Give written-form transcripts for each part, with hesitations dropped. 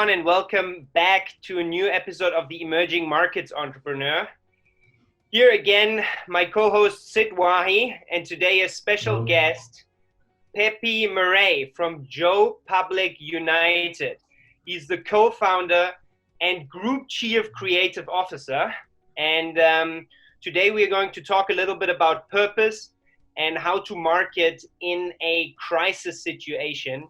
everyone, and welcome back to a new episode of the Emerging Markets Entrepreneur. Here again, my co-host Sid Wahi, and today a special guest, Pepe Murray from Joe Public United. He's the co-founder and Group Chief Creative Officer. And today we are going to talk a little bit about purpose and how to market in a crisis situation.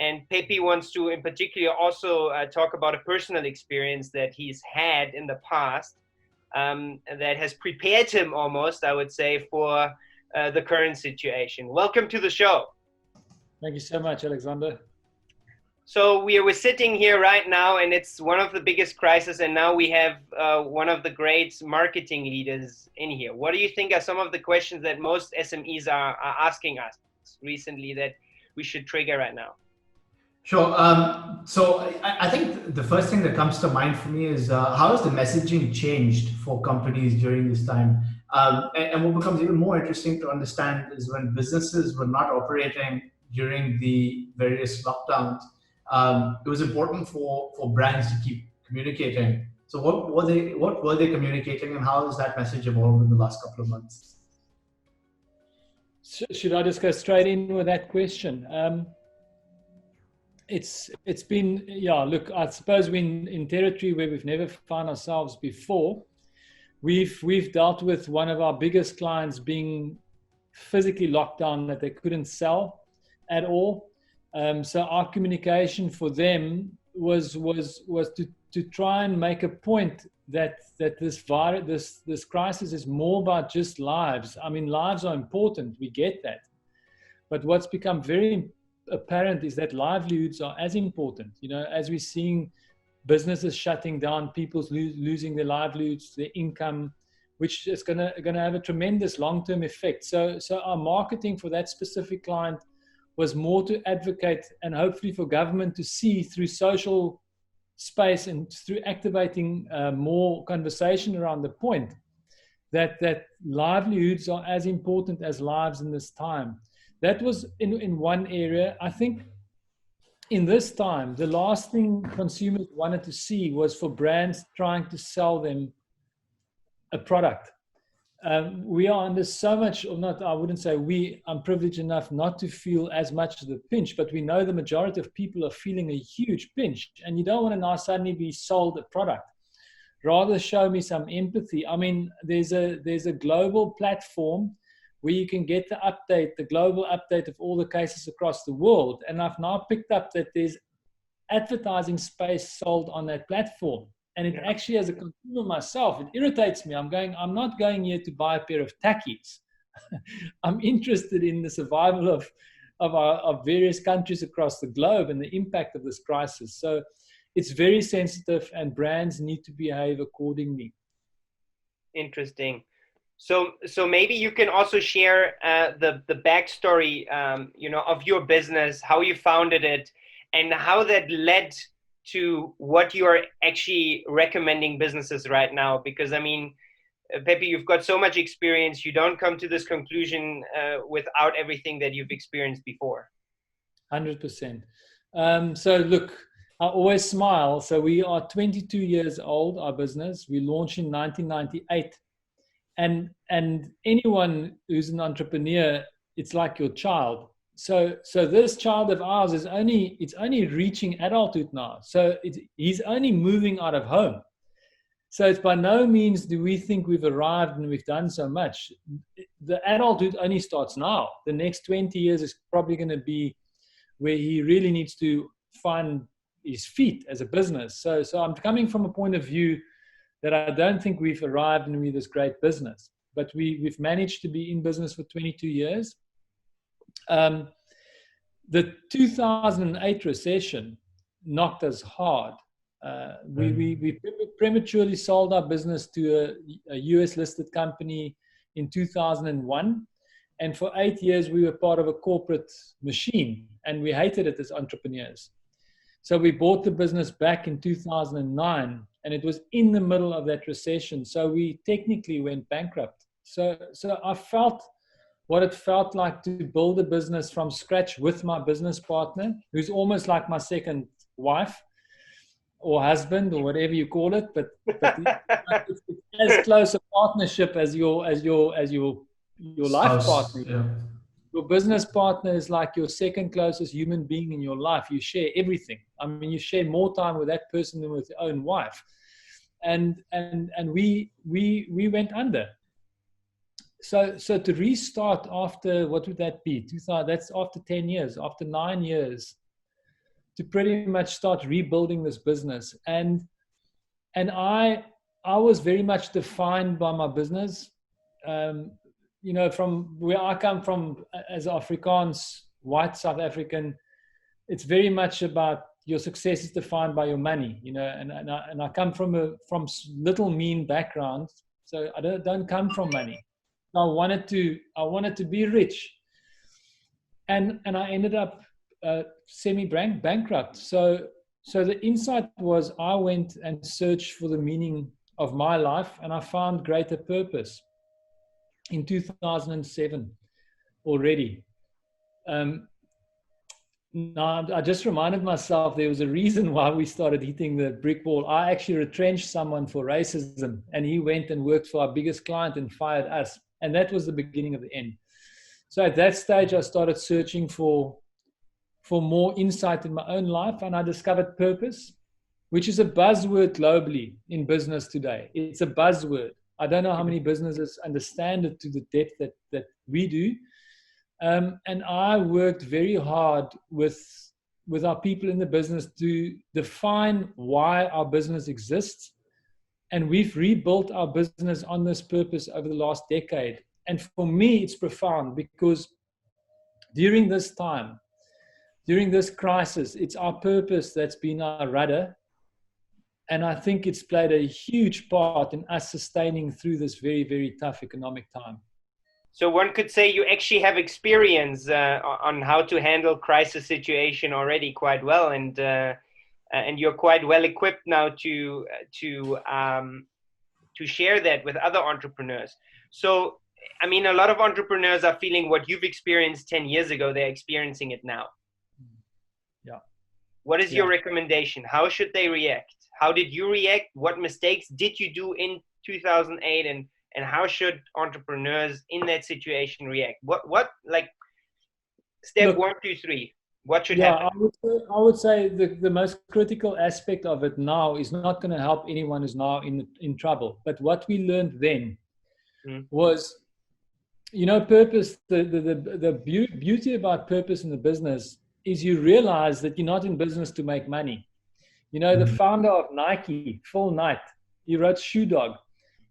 And Pepe wants to, in particular, also talk about a personal experience that he's had in the past that has prepared him almost, I would say, for the current situation. Welcome to the show. Thank you so much, Alexander. So we're sitting here right now, and it's one of the biggest crises, and now we have one of the great marketing leaders in here. What do you think are some of the questions that most SMEs are asking us recently that we should trigger right now? Sure. So I think the first thing that comes to mind for me is how has the messaging changed for companies during this time? And what becomes even more interesting to understand is when businesses were not operating during the various lockdowns, it was important for brands to keep communicating. So what were they communicating, and how has that message evolved in the last couple of months? Should I just go straight in with that question? It's been, look, I suppose we're in territory where we've never found ourselves before. We've dealt with one of our biggest clients being physically locked down, that they couldn't sell at all. So our communication for them was to try and make a point that this crisis is more about just lives. I mean, lives are important, we get that. But what's become very apparent is that livelihoods are as important. As we're seeing businesses shutting down, people losing their livelihoods, their income, which is gonna have a tremendous long-term effect. So our marketing for that specific client was more to advocate, and hopefully for government to see through social space and through activating more conversation around the point that livelihoods are as important as lives in this time. That was in one area. I think in this time, the last thing consumers wanted to see was for brands trying to sell them a product. We are under so much, or not, I wouldn't say I'm privileged enough not to feel as much of the pinch, but we know the majority of people are feeling a huge pinch, and you don't want to now suddenly be sold a product. Rather show me some empathy. I mean, there's a global platform where you can get the global update of all the cases across the world. And I've now picked up that there's advertising space sold on that platform. And it actually, as a consumer myself, it irritates me. I'm not going here to buy a pair of tackies. I'm interested in the survival of various countries across the globe and the impact of this crisis. So it's very sensitive, and brands need to behave accordingly. Interesting. So maybe you can also share the backstory, of your business, how you founded it, and how that led to what you are actually recommending businesses right now. Because I mean, Pepe, you've got so much experience. You don't come to this conclusion without everything that you've experienced before. 100%. So look, I always smile. So we are 22 years old, our business. We launched in 1998. And anyone who's an entrepreneur, it's like your child. So this child of ours it's only reaching adulthood now. So he's only moving out of home. So it's by no means do we think we've arrived and we've done so much. The adulthood only starts now. The next 20 years is probably going to be where he really needs to find his feet as a business. So I'm coming from a point of view that I don't think we've arrived and we're this great business, but we've managed to be in business for 22 years. The 2008 recession knocked us hard. We prematurely sold our business to a US listed company in 2001. And for 8 years, we were part of a corporate machine, and we hated it as entrepreneurs. So we bought the business back in 2009, and it was in the middle of that recession. So we technically went bankrupt. So I felt what it felt like to build a business from scratch with my business partner, who's almost like my second wife. or husband or whatever you call it, but it's as close a partnership as your life Spouse, partner. yeah. Your business partner is like your second closest human being in your life. You share everything. I mean, you share more time with that person than with your own wife. And we went under. So to restart after, what would that be? 2000, that's after 10 years, after 9 years, to pretty much start rebuilding this business. And I was very much defined by my business. You know, from where I come from as Afrikaans, white South African, it's very much about your success is defined by your money, you know, and I come from little mean background, so I don't come from money. I wanted to be rich, and I ended up bankrupt. So the insight was, I went and searched for the meaning of my life, and I found greater purpose in 2007 already. Now, I just reminded myself there was a reason why we started hitting the brick wall. I actually retrenched someone for racism, and he went and worked for our biggest client and fired us. And that was the beginning of the end. So at that stage, I started searching for more insight in my own life, and I discovered purpose, which is a buzzword globally in business today. It's a buzzword. I don't know how many businesses understand it to the depth that we do. And I worked very hard with our people in the business to define why our business exists. And we've rebuilt our business on this purpose over the last decade. And for me, it's profound, because during this time, during this crisis, it's our purpose that's been our rudder. And I think it's played a huge part in us sustaining through this very, very tough economic time. So one could say you actually have experience on how to handle crisis situation already quite well, and you're quite well equipped now to share that with other entrepreneurs. So, I mean, a lot of entrepreneurs are feeling what you've experienced 10 years ago, they're experiencing it now. Yeah. What is your recommendation? How should they react? How did you react? What mistakes did you do in 2008? And how should entrepreneurs in that situation react? What like step 1, 2, 3? What should happen? I would say the most critical aspect of it now is not going to help anyone who's now in trouble. But what we learned then was, you know, purpose. The beauty about purpose in the business is you realize that you're not in business to make money. You know, the founder of Nike, Phil Knight, he wrote Shoe Dog.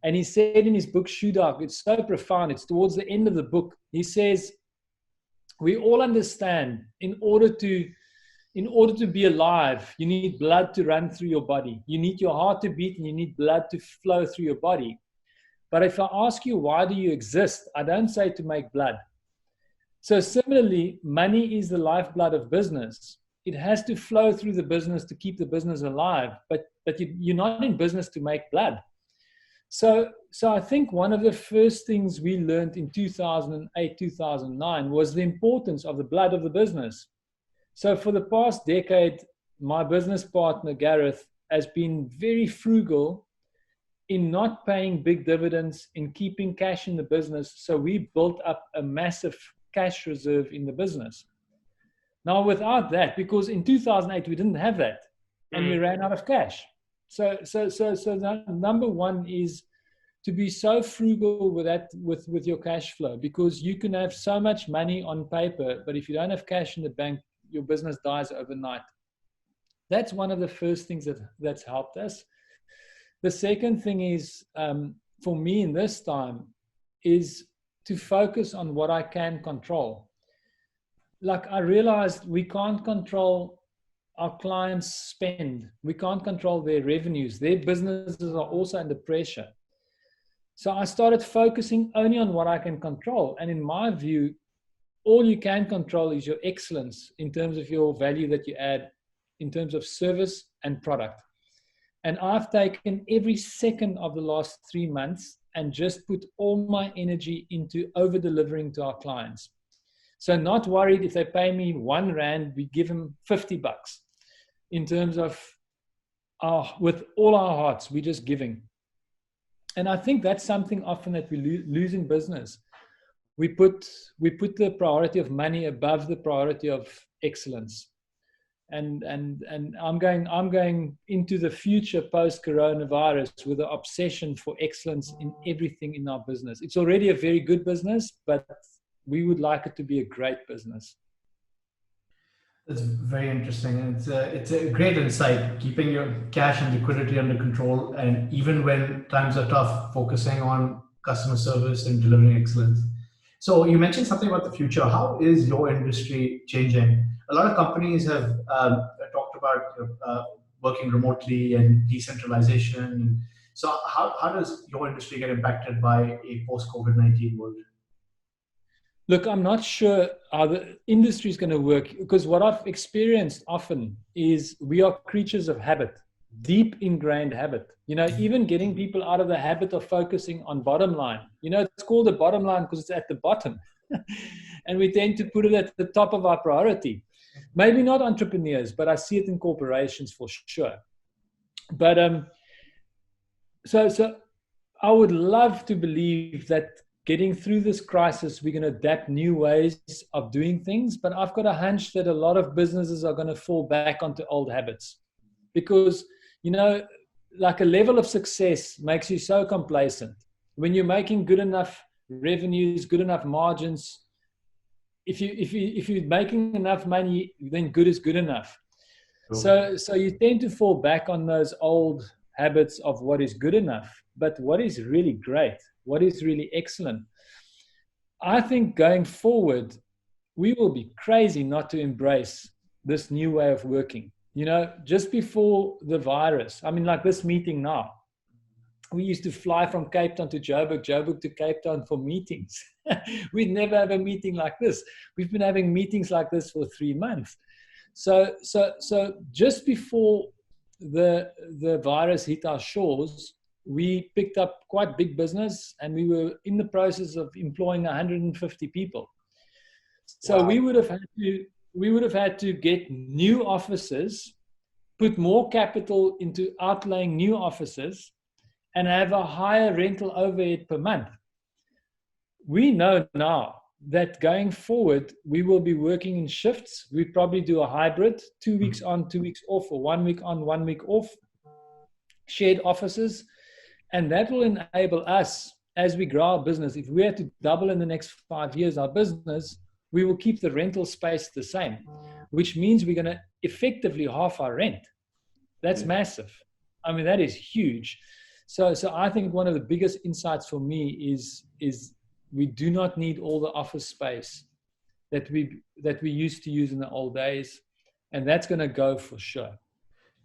And he said in his book, Shoe Dog, it's so profound. It's towards the end of the book. He says, we all understand in order to be alive, you need blood to run through your body. You need your heart to beat, and you need blood to flow through your body. But if I ask you, why do you exist? I don't say to make blood. So similarly, money is the lifeblood of business. It has to flow through the business to keep the business alive. But you're not in business to make blood. So I think one of the first things we learned in 2008, 2009 was the importance of the blood of the business. So for the past decade, my business partner, Gareth, has been very frugal in not paying big dividends, in keeping cash in the business. So we built up a massive cash reserve in the business. Now, without that, because in 2008, we didn't have that, and we ran out of cash. So number one is to be so frugal with your cash flow, because you can have so much money on paper, but if you don't have cash in the bank, your business dies overnight. That's one of the first things that's helped us. The second thing is, for me in this time, is to focus on what I can control. Like, I realized we can't control our clients' spend. We can't control their revenues. Their businesses are also under pressure. So I started focusing only on what I can control. And in my view, all you can control is your excellence in terms of your value that you add in terms of service and product. And I've taken every second of the last 3 months and just put all my energy into over-delivering to our clients. So not worried if they pay me R1, we give them $50 in terms of with all our hearts, we're just giving. And I think that's something often that we lose in business. We put the priority of money above the priority of excellence. And I'm going into the future post coronavirus with an obsession for excellence in everything in our business. It's already a very good business, but we would like it to be a great business. That's very interesting. It's a great insight, keeping your cash and liquidity under control, and even when times are tough, focusing on customer service and delivering excellence. So you mentioned something about the future. How is your industry changing? A lot of companies have talked about working remotely and decentralization. So how does your industry get impacted by a post-COVID-19 world? Look, I'm not sure how the industry is going to work, because what I've experienced often is we are creatures of habit, deep ingrained habit. Even getting people out of the habit of focusing on bottom line. It's called the bottom line because it's at the bottom. And we tend to put it at the top of our priority. Maybe not entrepreneurs, but I see it in corporations for sure. But so I would love to believe that getting through this crisis, we're going to adapt new ways of doing things. But I've got a hunch that a lot of businesses are going to fall back onto old habits, because, like a level of success makes you so complacent. When you're making good enough revenues, good enough margins, if you're making enough money, then good is good enough. So you tend to fall back on those old habits of what is good enough. But what is really great, what is really excellent, I think going forward, we will be crazy not to embrace this new way of working. Just before the virus, like this meeting now, we used to fly from Cape Town to Joburg to Cape Town for meetings. We'd never have a meeting like this. We've been having meetings like this for 3 months. So just before the virus hit our shores, we picked up quite big business, and we were in the process of employing 150 people. So wow. we would have had to get new offices, put more capital into outlaying new offices, and have a higher rental overhead per month. We know now that going forward, we will be working in shifts. We probably do a hybrid, 2 weeks on, 2 weeks off, or 1 week on, 1 week off, shared offices. And that will enable us, as we grow our business, if we had to double in the next 5 years our business, we will keep the rental space the same, which means we're going to effectively half our rent. That's massive. That is huge. So I think one of the biggest insights for me is we do not need all the office space that we used to use in the old days, and that's going to go for sure.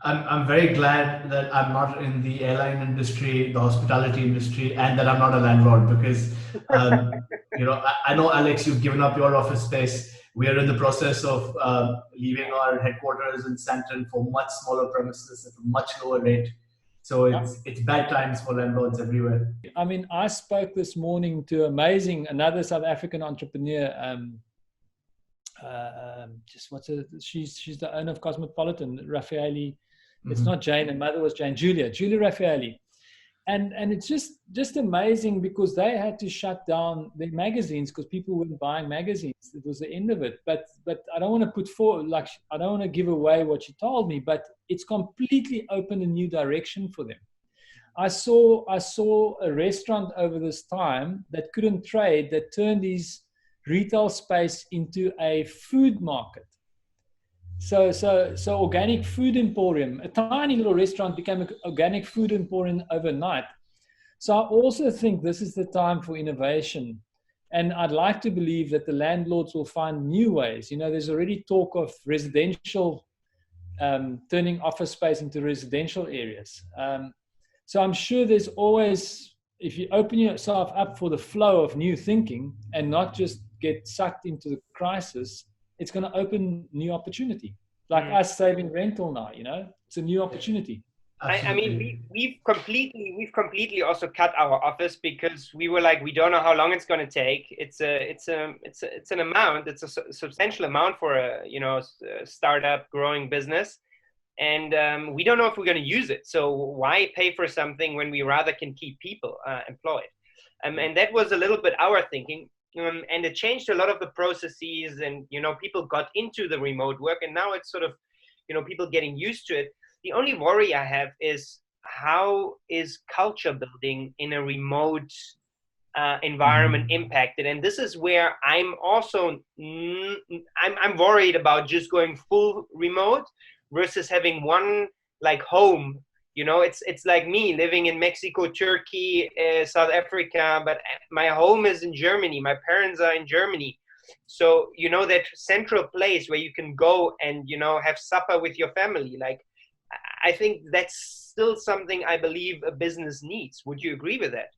I'm very glad that I'm not in the airline industry, the hospitality industry, and that I'm not a landlord, because I know, Alex, you've given up your office space. We are in the process of leaving our headquarters in Sandton for much smaller premises at a much lower rate. So it's bad times for landlords everywhere. I spoke this morning to another South African entrepreneur. She's the owner of Cosmopolitan, Raffaelli. It's not Jane, her mother was Jane, Julia Raffaelli. And it's just amazing, because they had to shut down their magazines because people weren't buying magazines. It was the end of it. But I don't want to put forward, I don't want to give away what she told me, but it's completely opened a new direction for them. I saw a restaurant over this time that couldn't trade, that turned his retail space into a food market. So organic food emporium, a tiny little restaurant became an organic food emporium overnight. So I also think this is the time for innovation. And I'd like to believe that the landlords will find new ways. There's already talk of residential, turning office space into residential areas. So I'm sure there's always, if you open yourself up for the flow of new thinking and not just get sucked into the crisis, it's going to open new opportunity. Like us saving rental now, it's a new opportunity. We've completely also cut our office because we were like, we don't know how long it's going to take. It's an amount. It's a substantial amount for a startup growing business. and we don't know if we're going to use it. So why pay for something when we rather can keep people employed? And that was a little bit our thinking. And it changed a lot of the processes, and people got into the remote work, and now it's sort of people getting used to it. The only worry I have is, how is culture building in a remote environment impacted? And this is where I'm also I'm worried about just going full remote versus having one like home. It's like me living in Mexico, Turkey, South Africa, but my home is in Germany. My parents are in Germany. So, that central place where you can go and, have supper with your family. Like, I think that's still something I believe a business needs. Would you agree with that?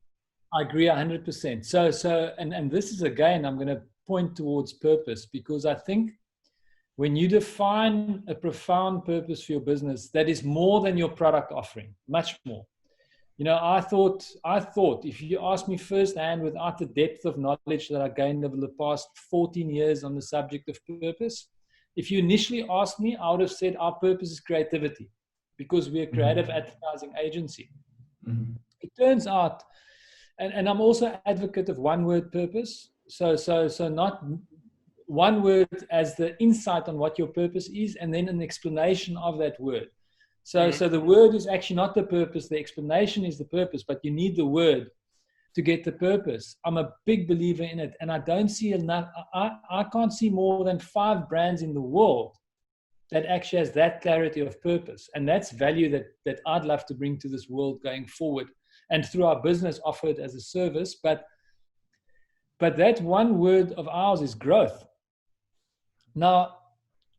I agree 100%. So, and this is, again, I'm going to point towards purpose, because I think when you define a profound purpose for your business, that is more than your product offering, much more. I thought if you ask me firsthand, without the depth of knowledge that I gained over the past 14 years on the subject of purpose, if you initially asked me, I would have said our purpose is creativity, because we're a creative advertising agency. It turns out, and I'm also an advocate of one word purpose. So not one word as the insight on what your purpose is, and then an explanation of that word. So the word is actually not the purpose, the explanation is the purpose, but you need the word to get the purpose. I'm a big believer in it, and I don't see enough. I can't see more than 5 brands in the world that actually has that clarity of purpose. And that's value that I'd love to bring to this world going forward, and through our business offer it as a service. But that one word of ours is growth. Now,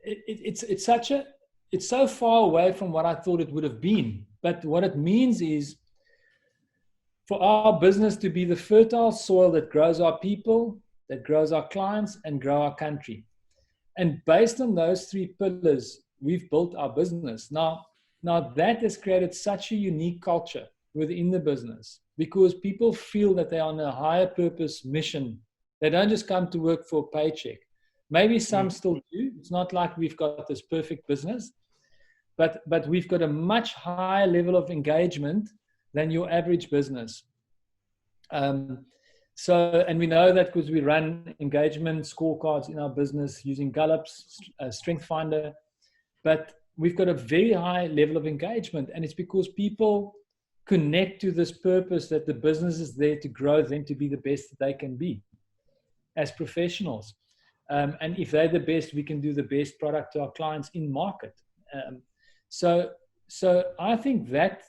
it's so far away from what I thought it would have been. But what it means is for our business to be the fertile soil that grows our people, that grows our clients, and grow our country. And based on those 3 pillars, we've built our business. Now that has created such a unique culture within the business, because people feel that they're on a higher purpose mission. They don't just come to work for a paycheck. Maybe some still do. It's not like we've got this perfect business, but we've got a much higher level of engagement than your average business. And we know that because we run engagement scorecards in our business using Gallup's Strength Finder, but we've got a very high level of engagement, and it's because people connect to this purpose, that the business is there to grow them to be the best that they can be as professionals. And if they're the best, we can do the best product to our clients in market. So I think that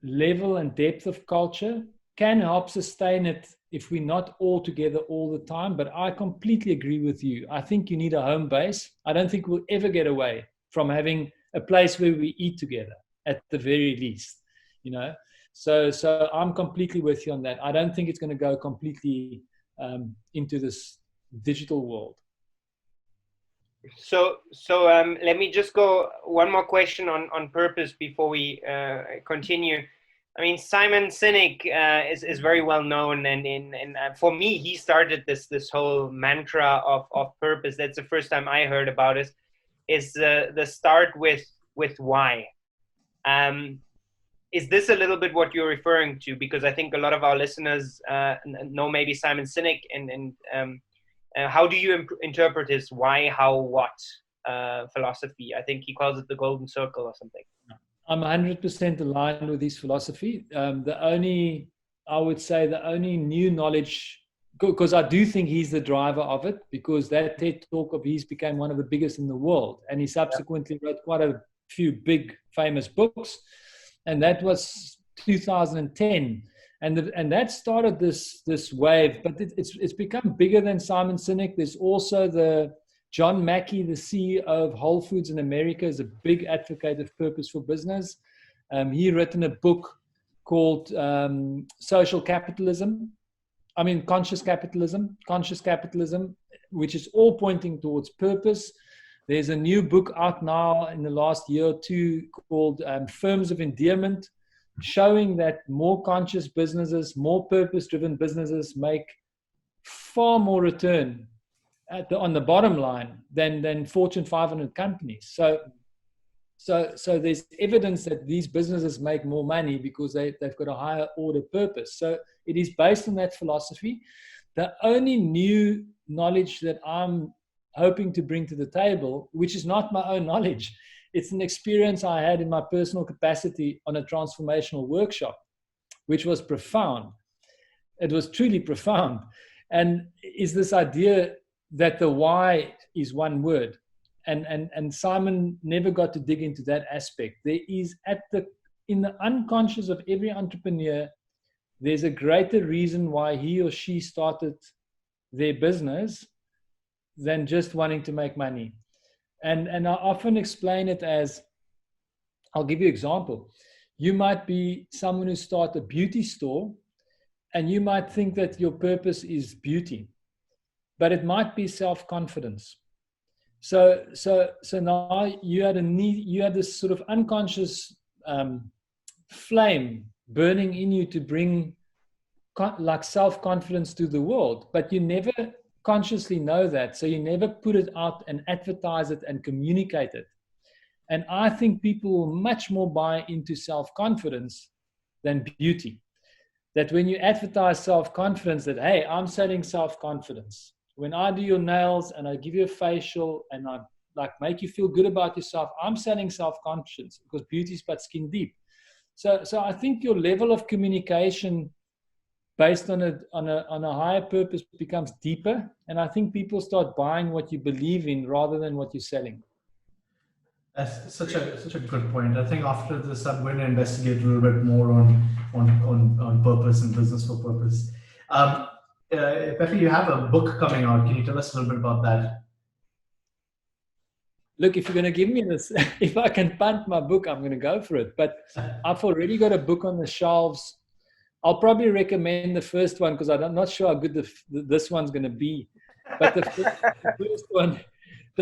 level and depth of culture can help sustain it if we're not all together all the time. But I completely agree with you. I think you need a home base. I don't think we'll ever get away from having a place where we eat together, at the very least, So I'm completely with you on that. I don't think it's going to go completely into this digital world. So let me just go one more question on purpose before we continue. I mean, Simon Sinek is very well known, and for me, he started this whole mantra of purpose. That's the first time I heard about it. Is the start with why? Is this a little bit what you're referring to? Because I think a lot of our listeners know maybe Simon Sinek, and how do you interpret his why, how, what philosophy? I think he calls it the golden circle or something. I'm 100% aligned with his philosophy. I would say the only new knowledge, because I do think he's the driver of it, because that TED talk of his became one of the biggest in the world. And he subsequently wrote quite a few big famous books. And that was 2010. And that started this wave, but it's become bigger than Simon Sinek. There's also the John Mackey, the CEO of Whole Foods in America, is a big advocate of purpose for business. He written a book called Conscious Capitalism, which is all pointing towards purpose. There's a new book out now in the last year or 2 called Firms of Endearment, showing that more conscious businesses, more purpose-driven businesses make far more return on the bottom line than Fortune 500 companies. So So there's evidence that these businesses make more money because they've got a higher order purpose. So it is based on that philosophy. The only new knowledge that I'm hoping to bring to the table, which is not my own knowledge, it's an experience I had in my personal capacity on a transformational workshop, which was profound. It was truly profound. And is this idea that the why is one word. And Simon never got to dig into that aspect. There is in the unconscious of every entrepreneur, there's a greater reason why he or she started their business than just wanting to make money. And I often explain it as, I'll give you an example. You might be someone who starts a beauty store, and you might think that your purpose is beauty, but it might be self-confidence. So now you had this sort of unconscious flame burning in you to bring like self-confidence to the world, but you never consciously know that. So you never put it out and advertise it and communicate it. And I think people will much more buy into self-confidence than beauty. That when you advertise self-confidence, that, hey, I'm selling self-confidence. When I do your nails and I give you a facial and I like make you feel good about yourself, I'm selling self-confidence, because beauty is but skin deep. So I think your level of communication based on a higher purpose becomes deeper. And I think people start buying what you believe in rather than what you're selling. That's such a good point. I think after this, I'm going to investigate a little bit more on purpose and business for purpose. Pepe, you have a book coming out. Can you tell us a little bit about that? Look, if you're going to give me this, if I can punt my book, I'm going to go for it. But I've already got a book on the shelves. I'll probably recommend the first one because I'm not sure how good this one's going to be. But the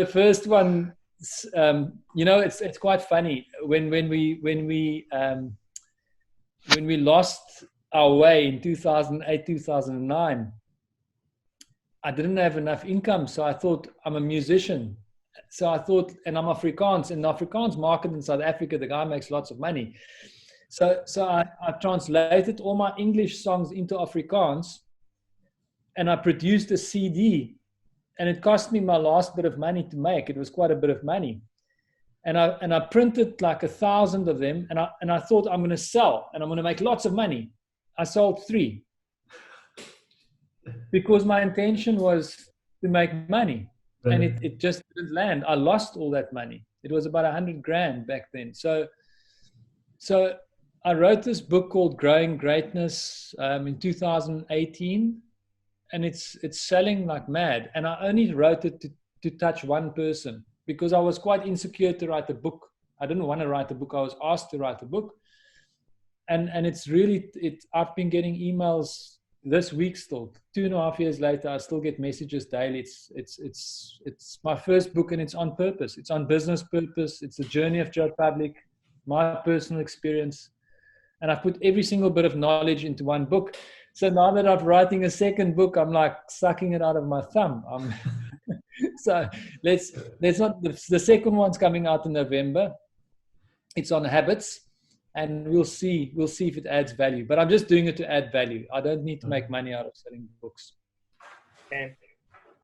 first one, you know, it's quite funny. When we lost our way in 2008, 2009, I didn't have enough income. So I thought, I'm a musician. So I thought, and I'm Afrikaans. In the Afrikaans market in South Africa, the guy makes lots of money. So I translated all my English songs into Afrikaans, and I produced a CD, and it cost me my last bit of money to make. It was quite a bit of money. And I printed like 1,000 of them, and I thought, I'm going to sell and I'm going to make lots of money. I sold 3 because my intention was to make money, and it just didn't land. I lost all that money. It was about 100 grand back then. So I wrote this book called Growing Greatness in 2018, and it's selling like mad. And I only wrote it to touch one person, because I was quite insecure to write a book. I didn't want to write a book. I was asked to write a book. And it's really, I've been getting emails this week still. 2.5 years later, I still get messages daily. It's my first book, and it's on purpose. It's on business purpose. It's the journey of Joe Public, my personal experience. And I put every single bit of knowledge into one book. So now that I'm writing a second book, I'm like sucking it out of my thumb. So let's not. The second one's coming out in November. It's on habits, and we'll see if it adds value. But I'm just doing it to add value. I don't need to make money out of selling books. Okay.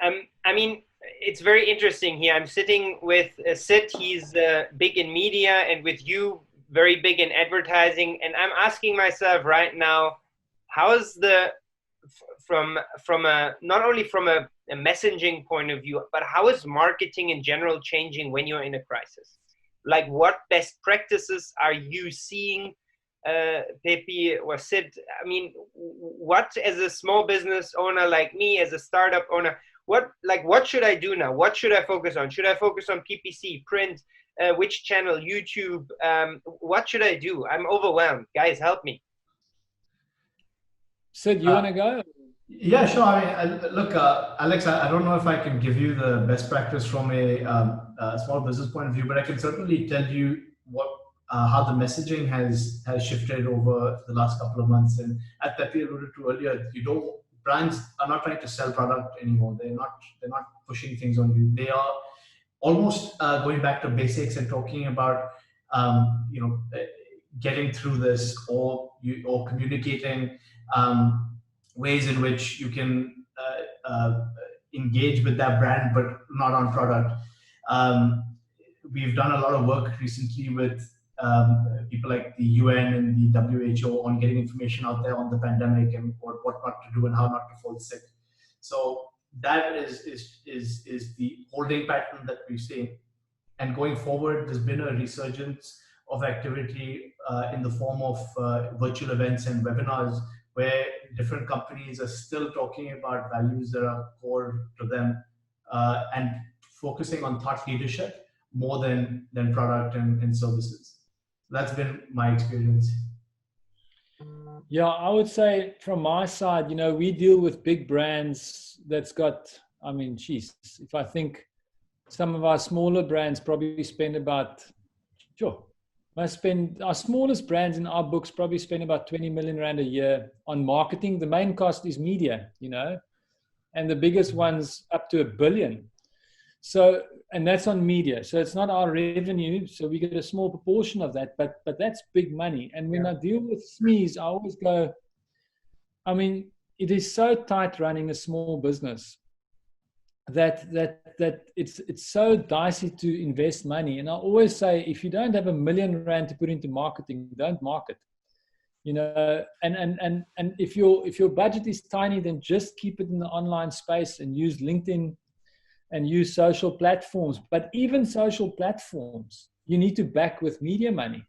I mean, it's very interesting here. I'm sitting with Sid. He's big in media, and with you, very big in advertising. And I'm asking myself right now, how is from a not only from a messaging point of view, but how is marketing in general changing when you're in a crisis? Like, what best practices are you seeing, Pepe or Sid? I mean, what, as a small business owner like me, as a startup owner, what should I do now? What should I focus on? Should I focus on PPC, print, which channel, YouTube? What should I do? I'm overwhelmed. Guys, help me. Sid, you want to go? Yeah, sure. I mean, look, Alex, I don't know if I can give you the best practice from a small business point of view, but I can certainly tell you how the messaging has shifted over the last couple of months. And as Pepe alluded to earlier, brands are not trying to sell product anymore. They're not pushing things on you. They are almost going back to basics and talking about getting through this, or communicating ways in which you can engage with that brand, but not on product. We've done a lot of work recently with people like the UN and the WHO on getting information out there on the pandemic and what not to do and how not to fall sick. So that is the holding pattern that we've seen. And going forward, there's been a resurgence of activity in the form of virtual events and webinars, where different companies are still talking about values that are core to them, and focusing on thought leadership more than product and services. That's been my experience. Yeah, I would say from my side, we deal with big brands that's got, geez, if I think some of our smaller brands probably spend about, our smallest brands in our books probably spend about 20 million Rand a year on marketing. The main cost is media, and the biggest ones up to 1 billion. So, and that's on media. So it's not our revenue. So we get a small proportion of that, but that's big money. And when I deal with SMEs, I always go, it is so tight running a small business that it's so dicey to invest money. And I always say, if you don't have 1 million Rand to put into marketing, don't market. And if your budget is tiny, then just keep it in the online space and use LinkedIn and use social platforms. But even social platforms, you need to back with media money.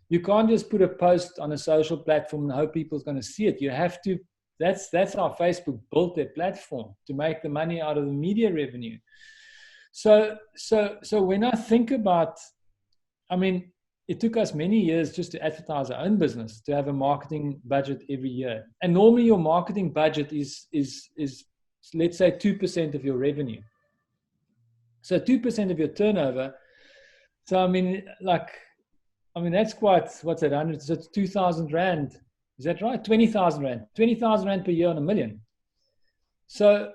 You can't just put a post on a social platform and hope people's going to see it. You have to. That's how Facebook built their platform, to make the money out of the media revenue. So when I think about, it took us many years just to advertise our own business, to have a marketing budget every year. And normally your marketing budget is let's say 2% of your revenue. So 2% of your turnover. So that's quite, what's that, 100? So it's 2,000 Rand. Is that right? 20,000 Rand. 20,000 Rand per year on 1 million. So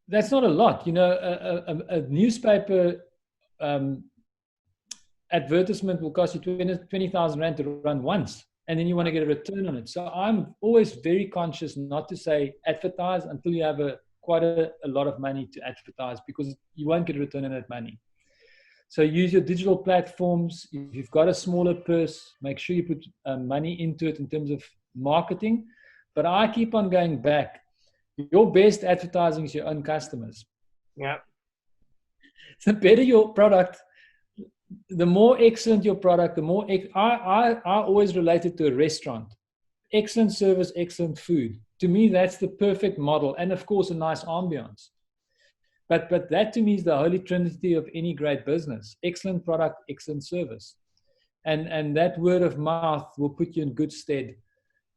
that's not a lot. A newspaper advertisement will cost you 20,000 Rand to run once, and then you want to get a return on it. So I'm always very conscious not to say advertise until you have quite a lot of money to advertise, because you won't get a return on that money. So use your digital platforms. If you've got a smaller purse, make sure you put money into it in terms of marketing. But I keep on going back. Your best advertising is your own customers. Yeah. The better your product, the more excellent your product, the more... I always relate it to a restaurant. Excellent service, excellent food. To me, that's the perfect model. And of course, a nice ambience. But that to me is the holy trinity of any great business. Excellent product, excellent service. And that word of mouth will put you in good stead.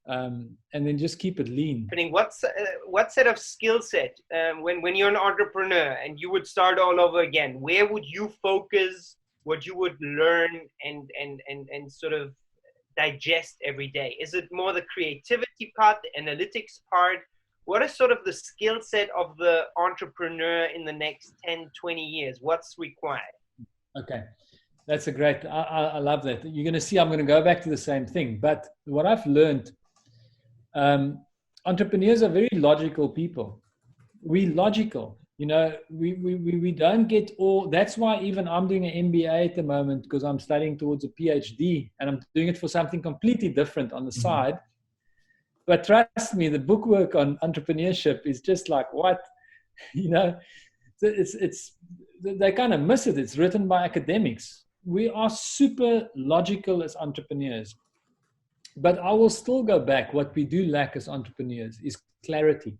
And then just keep it lean. What set of skill set, when you're an entrepreneur and you would start all over again, where would you focus what you would learn and sort of digest every day? Is it more the creativity part, the analytics part? What is sort of the skill set of the entrepreneur in the next 10, 20 years? What's required? Okay. That's a great, I love that. You're going to see, I'm going to go back to the same thing. But what I've learned, entrepreneurs are very logical people. We're logical. We don't get all, that's why even I'm doing an MBA at the moment, because I'm studying towards a PhD, and I'm doing it for something completely different on the side. But trust me, the bookwork on entrepreneurship is just like, what? It's they kind of miss it. It's written by academics. We are super logical as entrepreneurs. But I will still go back. What we do lack as entrepreneurs is clarity.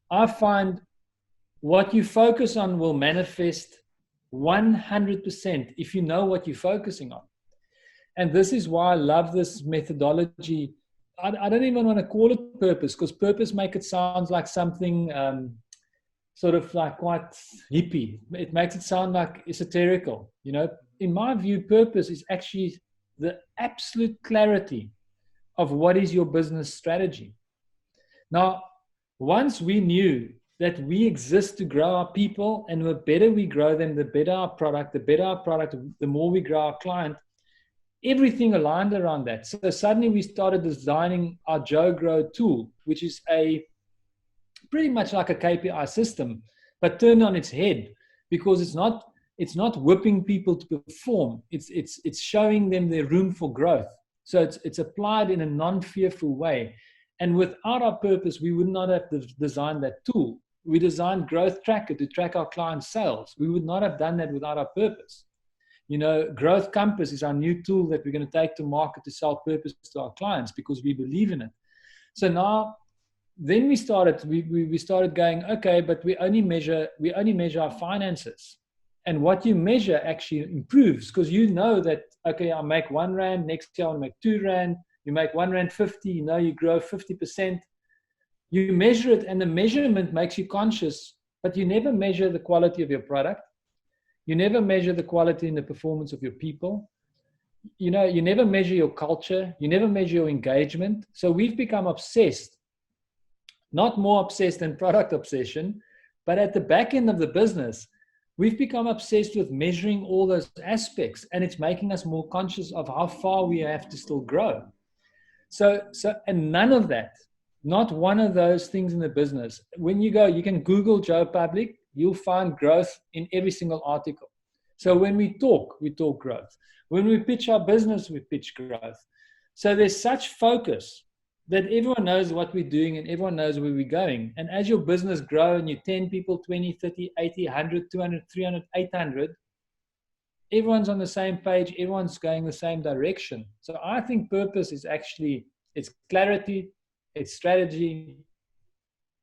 I find what you focus on will manifest 100% if you know what you're focusing on. And this is why I love this methodology. I don't even want to call it purpose, because purpose makes it sound like something sort of like quite hippie. It makes it sound like esoterical. In my view, purpose is actually the absolute clarity of what is your business strategy. Now, once we knew that we exist to grow our people, and the better we grow them, the better our product, the more we grow our client. Everything aligned around that. So suddenly we started designing our Joe Grow tool, which is pretty much like a KPI system, but turned on its head, because it's not whipping people to perform. It's showing them their room for growth. So it's applied in a non-fearful way. And without our purpose, we would not have designed that tool. We designed Growth Tracker to track our clients' sales. We would not have done that without our purpose. Growth Compass is our new tool that we're going to take to market to sell purpose to our clients, because we believe in it. So now, then we started going, okay, but we only measure our finances. And what you measure actually improves, because you know that, okay, I'll make R1, next year I'll make R2, you make R1.50, you grow 50%. You measure it, and the measurement makes you conscious, but you never measure the quality of your product. You never measure the quality and the performance of your people. You never measure your culture. You never measure your engagement. So we've become obsessed, not more obsessed than product obsession, but at the back end of the business, we've become obsessed with measuring all those aspects, and it's making us more conscious of how far we have to still grow. And none of that, not one of those things in the business. When you can Google Joe Public, you'll find growth in every single article. So when we talk growth. When we pitch our business, we pitch growth. So there's such focus that everyone knows what we're doing and everyone knows where we're going. And as your business grows and you're 10 people, 20, 30, 80, 100, 200, 300, 800, everyone's on the same page. Everyone's going the same direction. So I think purpose is actually, it's clarity, it's strategy,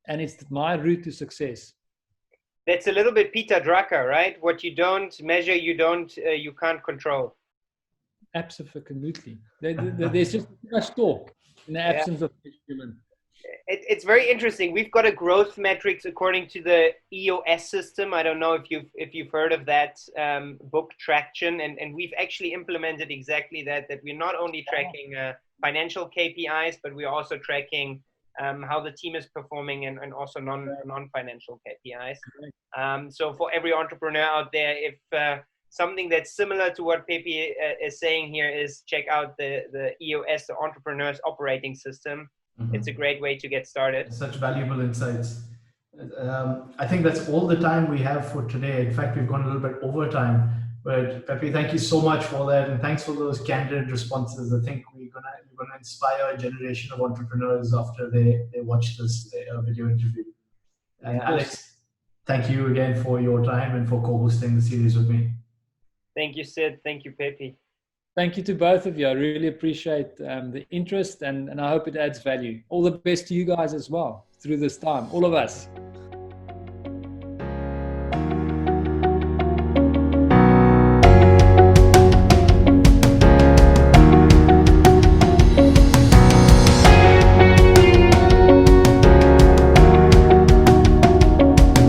and it's my route to success. That's a little bit Peter Drucker, right? What you don't measure, you can't control. Absolutely. There's just too much talk in the absence of measurement. It's very interesting. We've got a growth metrics according to the EOS system. I don't know if you've heard of that book, Traction, and we've actually implemented exactly that we're not only tracking financial KPIs, but we're also tracking how the team is performing and also non-financial KPIs. So for every entrepreneur out there, if something that's similar to what Pepe is saying here is check out the EOS, the Entrepreneur's Operating System. Mm-hmm. It's a great way to get started. Such valuable insights. I think that's all the time we have for today. In fact, we've gone a little bit over time. But Pepe, thank you so much for that, and thanks for those candid responses. I think we're gonna inspire a generation of entrepreneurs after they watch this video interview. And Alex, thank you again for your time and for co-hosting the series with me. Thank you, Sid. Thank you, Pepe. Thank you to both of you. I really appreciate the interest, and I hope it adds value. All the best to you guys as well through this time, all of us.